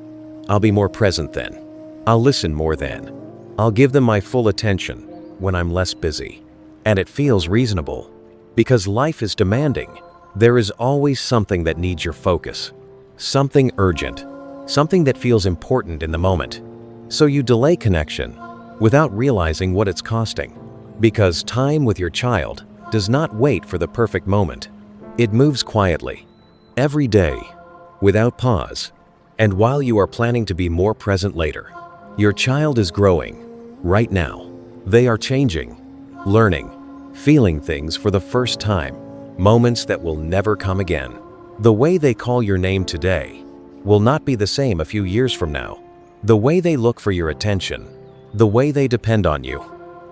I'll be more present then. I'll listen more then. I'll give them my full attention when I'm less busy. And it feels reasonable, because life is demanding. There is always something that needs your focus, something urgent, something that feels important in the moment. So you delay connection without realizing what it's costing. Because time with your child does not wait for the perfect moment. It moves quietly, every day, without pause. And while you are planning to be more present later, your child is growing. Right now, they are changing, learning, feeling things for the first time, moments that will never come again. The way they call your name today will not be the same a few years from now. The way they look for your attention, the way they depend on you,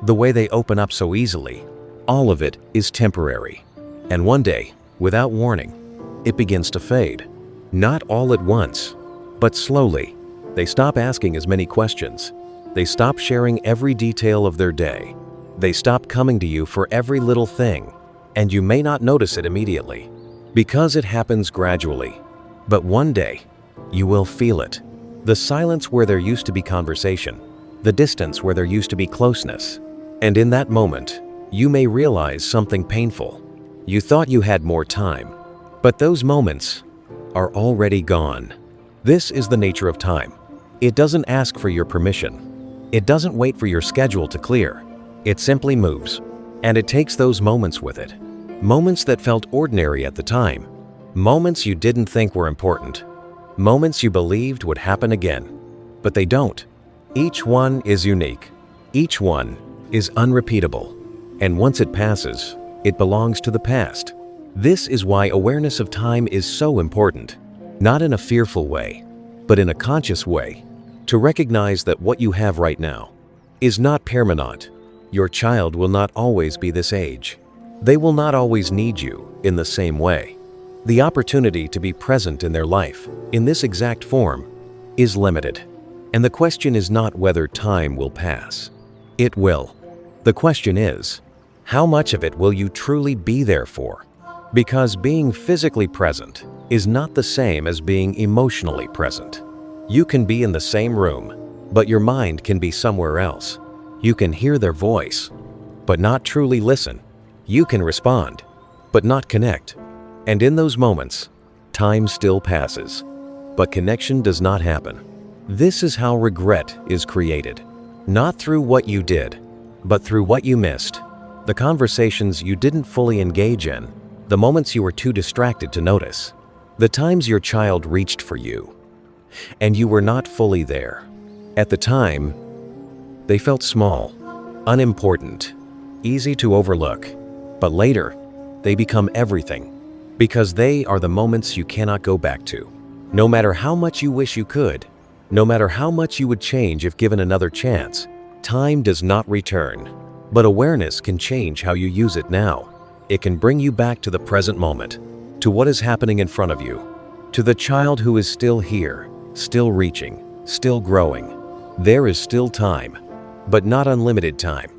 the way they open up so easily, all of it is temporary. And one day, without warning, it begins to fade. Not all at once, but slowly. They stop asking as many questions. They stop sharing every detail of their day. They stop coming to you for every little thing, and you may not notice it immediately, because it happens gradually. But one day, you will feel it. The silence where there used to be conversation, the distance where there used to be closeness. And in that moment, you may realize something painful. You thought you had more time, but those moments are already gone. This is the nature of time. It doesn't ask for your permission. It doesn't wait for your schedule to clear. It simply moves, and it takes those moments with it. Moments that felt ordinary at the time. Moments you didn't think were important. Moments you believed would happen again, but they don't. Each one is unique. Each one is unrepeatable. And once it passes, it belongs to the past. This is why awareness of time is so important. Not in a fearful way, but in a conscious way. To recognize that what you have right now is not permanent. Your child will not always be this age. They will not always need you in the same way. The opportunity to be present in their life, in this exact form, is limited. And the question is not whether time will pass. It will. The question is, how much of it will you truly be there for? Because being physically present is not the same as being emotionally present. You can be in the same room, but your mind can be somewhere else. You can hear their voice, but not truly listen. You can respond, but not connect. And in those moments, time still passes, but connection does not happen. This is how regret is created. Not through what you did, but through what you missed. The conversations you didn't fully engage in, the moments you were too distracted to notice, the times your child reached for you, and you were not fully there. At the time, they felt small, unimportant, easy to overlook, but later, they become everything, because they are the moments you cannot go back to. No matter how much you wish you could, no matter how much you would change if given another chance, time does not return. But awareness can change how you use it now. It can bring you back to the present moment, to what is happening in front of you, to the child who is still here, still reaching, still growing. There is still time, but not unlimited time.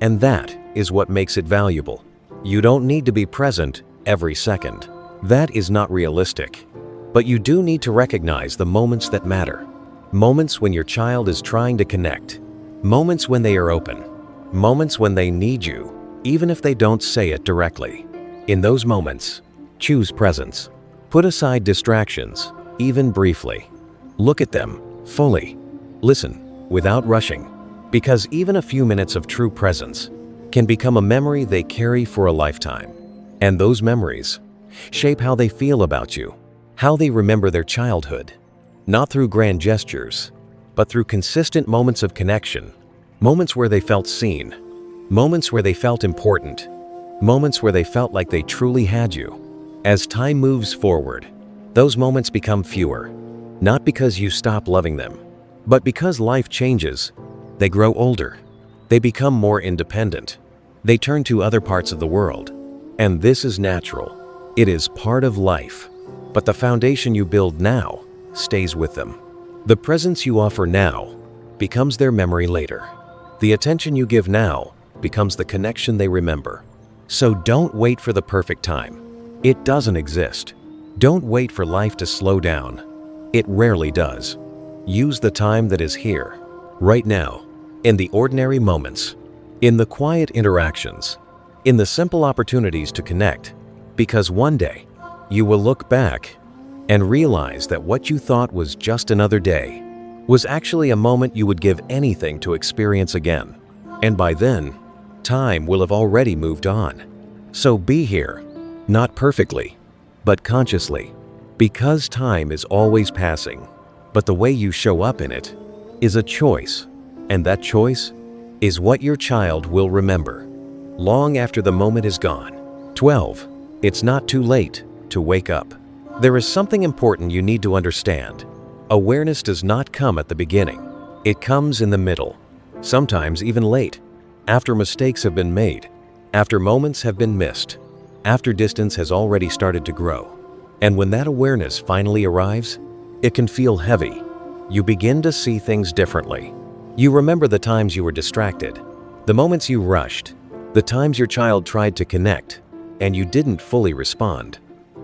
And that is what makes it valuable. You don't need to be present every second. That is not realistic. But you do need to recognize the moments that matter. Moments when your child is trying to connect. Moments when they are open. Moments when they need you, even if they don't say it directly. In those moments, choose presence. Put aside distractions, even briefly. Look at them fully. Listen without rushing, because even a few minutes of true presence can become a memory they carry for a lifetime. And those memories shape how they feel about you, how they remember their childhood, not through grand gestures, but through consistent moments of connection, moments where they felt seen, moments where they felt important, moments where they felt like they truly had you. As time moves forward, those moments become fewer, not because you stop loving them, but because life changes. They grow older, they become more independent, they turn to other parts of the world. And this is natural. It is part of life. but the foundation you build now stays with them. The presence you offer now becomes their memory later. The attention you give now becomes the connection they remember. So don't wait for the perfect time. It doesn't exist. Don't wait for life to slow down. It rarely does. Use the time that is here, right now, in the ordinary moments, in the quiet interactions, in the simple opportunities to connect, because one day you will look back and realize that what you thought was just another day was actually a moment you would give anything to experience again. And by then, time will have already moved on. So be here, not perfectly, but consciously, because time is always passing, but the way you show up in it is a choice, and that choice is what your child will remember long after the moment is gone. 12. It's not too late to wake up. There is something important you need to understand. Awareness does not come at the beginning. It comes in the middle, sometimes even late, after mistakes have been made, after moments have been missed, after distance has already started to grow. And when that awareness finally arrives, it can feel heavy. You begin to see things differently. You remember the times you were distracted, the moments you rushed, the times your child tried to connect, and you didn't fully respond.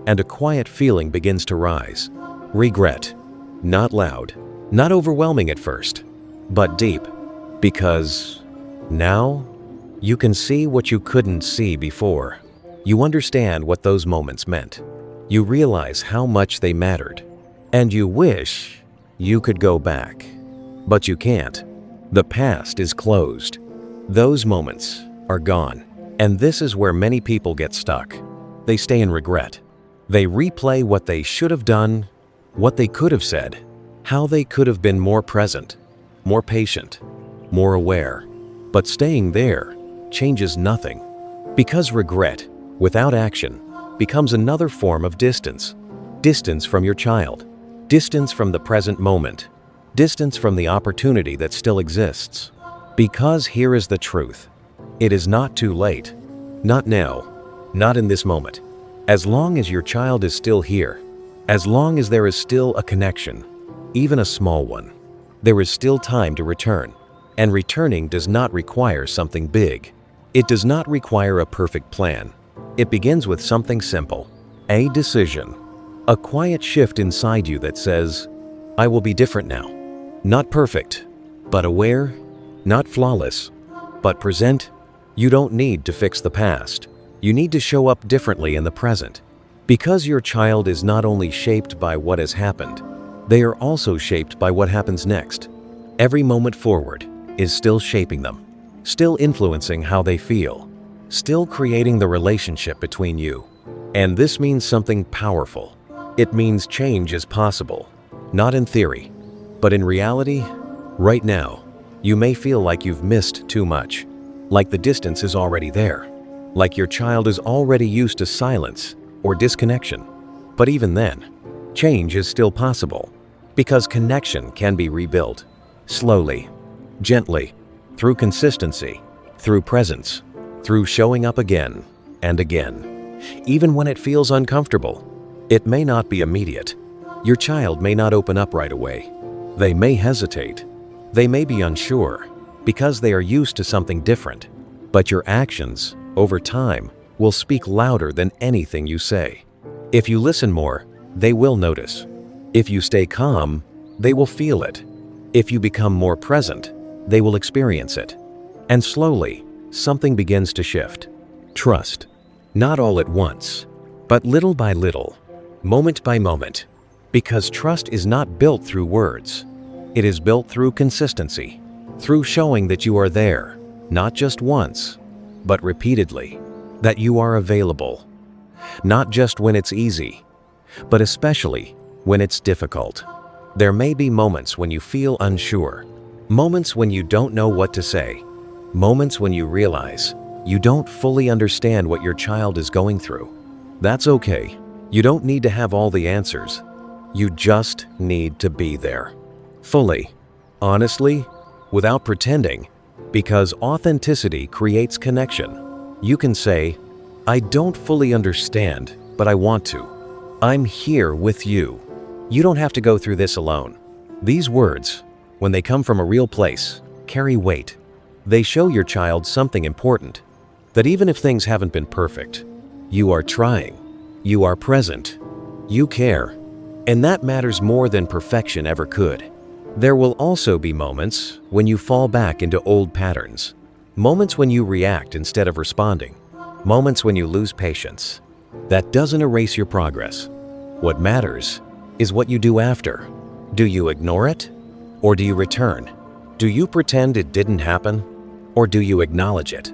And a quiet feeling begins to rise. Regret. Not loud, not overwhelming at first, but deep. Because now you can see what you couldn't see before. You understand what those moments meant. You realize how much they mattered. And you wish you could go back. But you can't. The past is closed. Those moments are gone. And this is where many people get stuck. They stay in regret. They replay what they should have done, what they could have said, how they could have been more present, more patient, more aware. But staying there changes nothing. Because regret, without action, becomes another form of distance. Distance from your child. Distance from the present moment. Distance from the opportunity that still exists. Because here is the truth. It is not too late. Not now. Not in this moment. As long as your child is still here, as long as there is still a connection, even a small one, there is still time to return. And returning does not require something big. It does not require a perfect plan. It begins with something simple, a decision, a quiet shift inside you that says, I will be different now. Not perfect, but aware, not flawless, but present. You don't need to fix the past. You need to show up differently in the present. Because your child is not only shaped by what has happened, they are also shaped by what happens next. Every moment forward is still shaping them, still influencing how they feel, still creating the relationship between you. And this means something powerful. It means change is possible, not in theory, but in reality. Right now, you may feel like you've missed too much, like the distance is already there, like your child is already used to silence or disconnection. But even then, change is still possible, because connection can be rebuilt, slowly, gently, through consistency, through presence, through showing up again and again. Even when it feels uncomfortable, it may not be immediate. Your child may not open up right away. They may hesitate. They may be unsure, because they are used to something different. But your actions, over time, will speak louder than anything you say. If you listen more, they will notice. If you stay calm, they will feel it. If you become more present, they will experience it. And slowly, something begins to shift. Trust. Not all at once, but little by little, moment by moment. Because trust is not built through words. It is built through consistency, through showing that you are there, not just once, but repeatedly, that you are available. Not just when it's easy, but especially when it's difficult. There may be moments when you feel unsure, moments when you don't know what to say, moments when you realize you don't fully understand what your child is going through. That's okay. You don't need to have all the answers. You just need to be there. Fully, honestly, without pretending, because authenticity creates connection. You can say, I don't fully understand, but I want to. I'm here with you. You don't have to go through this alone. These words, when they come from a real place, carry weight. They show your child something important, that even if things haven't been perfect, you are trying, you are present, you care, and that matters more than perfection ever could. There will also be moments when you fall back into old patterns, moments when you react instead of responding, moments when you lose patience. That doesn't erase your progress. What matters is what you do after. Do you ignore it? Or do you return? Do you pretend it didn't happen? Or do you acknowledge it?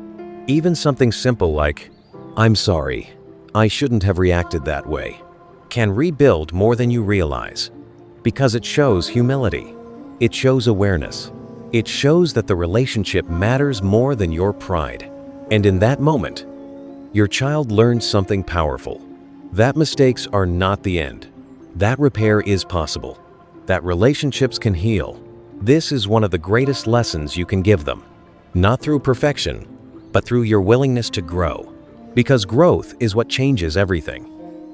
Even something simple like, "I'm sorry, I shouldn't have reacted that way," can rebuild more than you realize, because it shows humility. It shows awareness. It shows that the relationship matters more than your pride. And in that moment, your child learns something powerful. That mistakes are not the end. That repair is possible. That relationships can heal. This is one of the greatest lessons you can give them. Not through perfection, but through your willingness to grow. Because growth is what changes everything.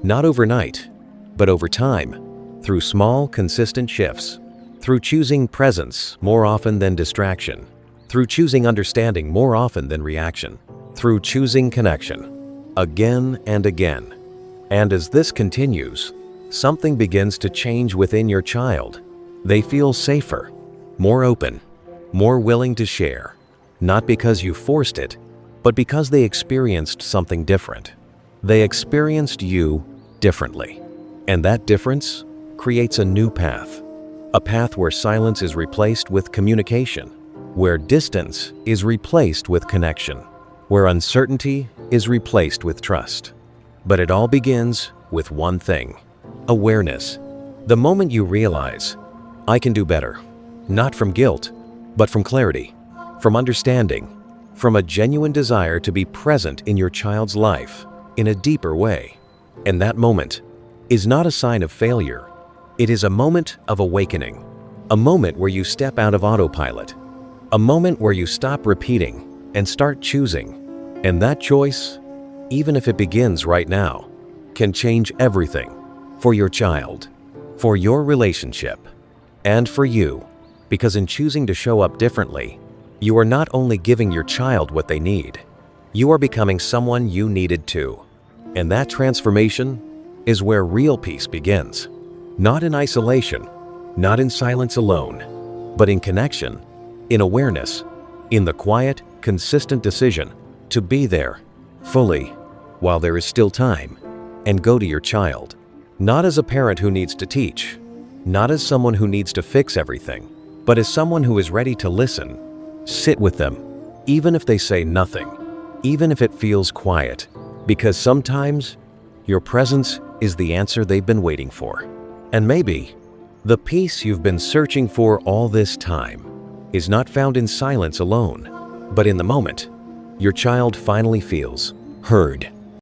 Not overnight, but over time, through small, consistent shifts. Through choosing presence more often than distraction. Through choosing understanding more often than reaction. Through choosing connection, again and again. And as this continues, something begins to change within your child. They feel safer, more open, more willing to share. Not because you forced it, but because they experienced something different. They experienced you differently. And that difference creates a new path. A path where silence is replaced with communication, where distance is replaced with connection, where uncertainty is replaced with trust. But it all begins with one thing: awareness. The moment you realize, I can do better, not from guilt, but from clarity, from understanding, from a genuine desire to be present in your child's life in a deeper way. And that moment is not a sign of failure. It is a moment of awakening, a moment where you step out of autopilot, a moment where you stop repeating and start choosing. And that choice, even if it begins right now, can change everything for your child, for your relationship, and for you. Because in choosing to show up differently, you are not only giving your child what they need, you are becoming someone you needed too. And that transformation is where real peace begins. Not in isolation, not in silence alone, but in connection, in awareness, in the quiet, consistent decision to be there fully while there is still time, and go to your child. Not as a parent who needs to teach, not as someone who needs to fix everything, but as someone who is ready to listen. Sit with them, even if they say nothing, even if it feels quiet, because sometimes your presence is the answer they've been waiting for. And maybe the peace you've been searching for all this time is not found in silence alone, but in the moment your child finally feels heard.